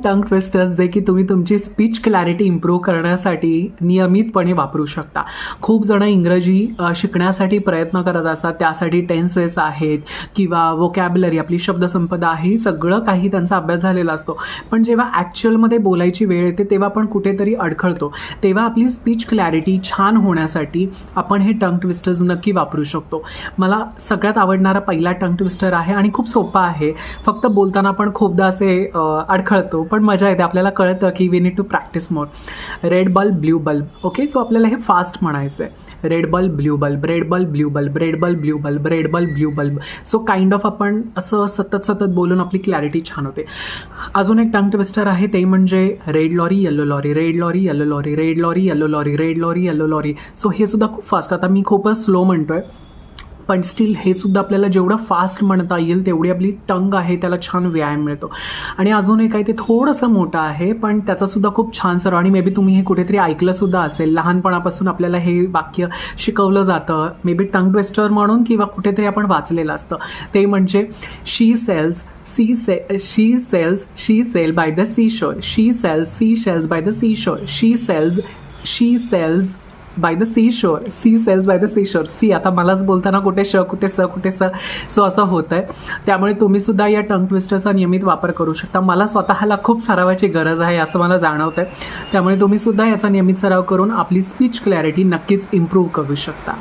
टंग twisters जे की तुम्ही तुमची स्पीच क्लॅरिटी इम्प्रूव्ह करण्यासाठी नियमितपणे वापरू शकता. खूप जण इंग्रजी शिकण्यासाठी प्रयत्न करत असतात, त्यासाठी टेन्सेस आहेत किंवा वोकॅब्युलरी आपली शब्दसंपदा आहे, सगळं काही त्यांचा अभ्यास झालेला असतो. पण जेव्हा ॲक्च्युअलमध्ये बोलायची वेळ येते तेव्हा आपण कुठेतरी अडखळतो. तेव्हा आपली स्पीच क्लॅरिटी छान होण्यासाठी आपण हे टंग ट्विस्टर्स नक्की वापरू शकतो. मला सगळ्यात आवडणारा पहिला टंग ट्विस्टर आहे आणि खूप सोपा आहे. फक्त बोलताना आपण खूपदा असे अडखळतो, पण मजा येते. आपल्याला कळतं की we need to practice more. Red bulb blue bulb. Okay, so आपल्याला हे फास्ट म्हणायचं आहे. Red bulb blue bulb, red bulb blue bulb, red bulb blue bulb, red bulb blue bulb. So kind of आपण असं सतत बोलून आपली clarity छान होते. अजून एक टंग ट्विस्टर आहे ते म्हणजे red lorry yellow lorry, red lorry yellow lorry, red lorry yellow lorry, red lorry yellow lorry. So हे सुद्धा खूप फास्ट. आता मी खूपच स्लो म्हणतोय, पण स्टील हे सुद्धा आपल्याला जेवढं फास्ट म्हणता येईल तेवढी आपली टंग आहे त्याला छान व्यायाम मिळतो. आणि अजून एक आहे ते थोडंसं मोठं आहे, पण त्याचासुद्धा खूप छान सराव. आणि मे बी तुम्ही हे कुठेतरी ऐकलंसुद्धा असेल. लहानपणापासून आपल्याला हे वाक्य शिकवलं जातं, मे बी टंग ट्विस्टर म्हणून किंवा कुठेतरी आपण वाचलेलं असतं. ते म्हणजे शी cells she sail by the seashore, she sells seashells by the seashore, she sells by the seashore, she sells by the seashore. See आता मलाच बोलताना कुठे कुठे स. सो असं होतं आहे. त्यामुळे तुम्ही सुद्धा या टंग ट्विस्टरचा नियमित वापर करू शकता. मला स्वतःला खूप सरावाची गरज आहे असं मला जाणवतं आहे. त्यामुळे तुम्ही सुद्धा याचा नियमित सराव करून आपली स्पीच क्लॅरिटी नक्कीच इम्प्रूव्ह करू शकता.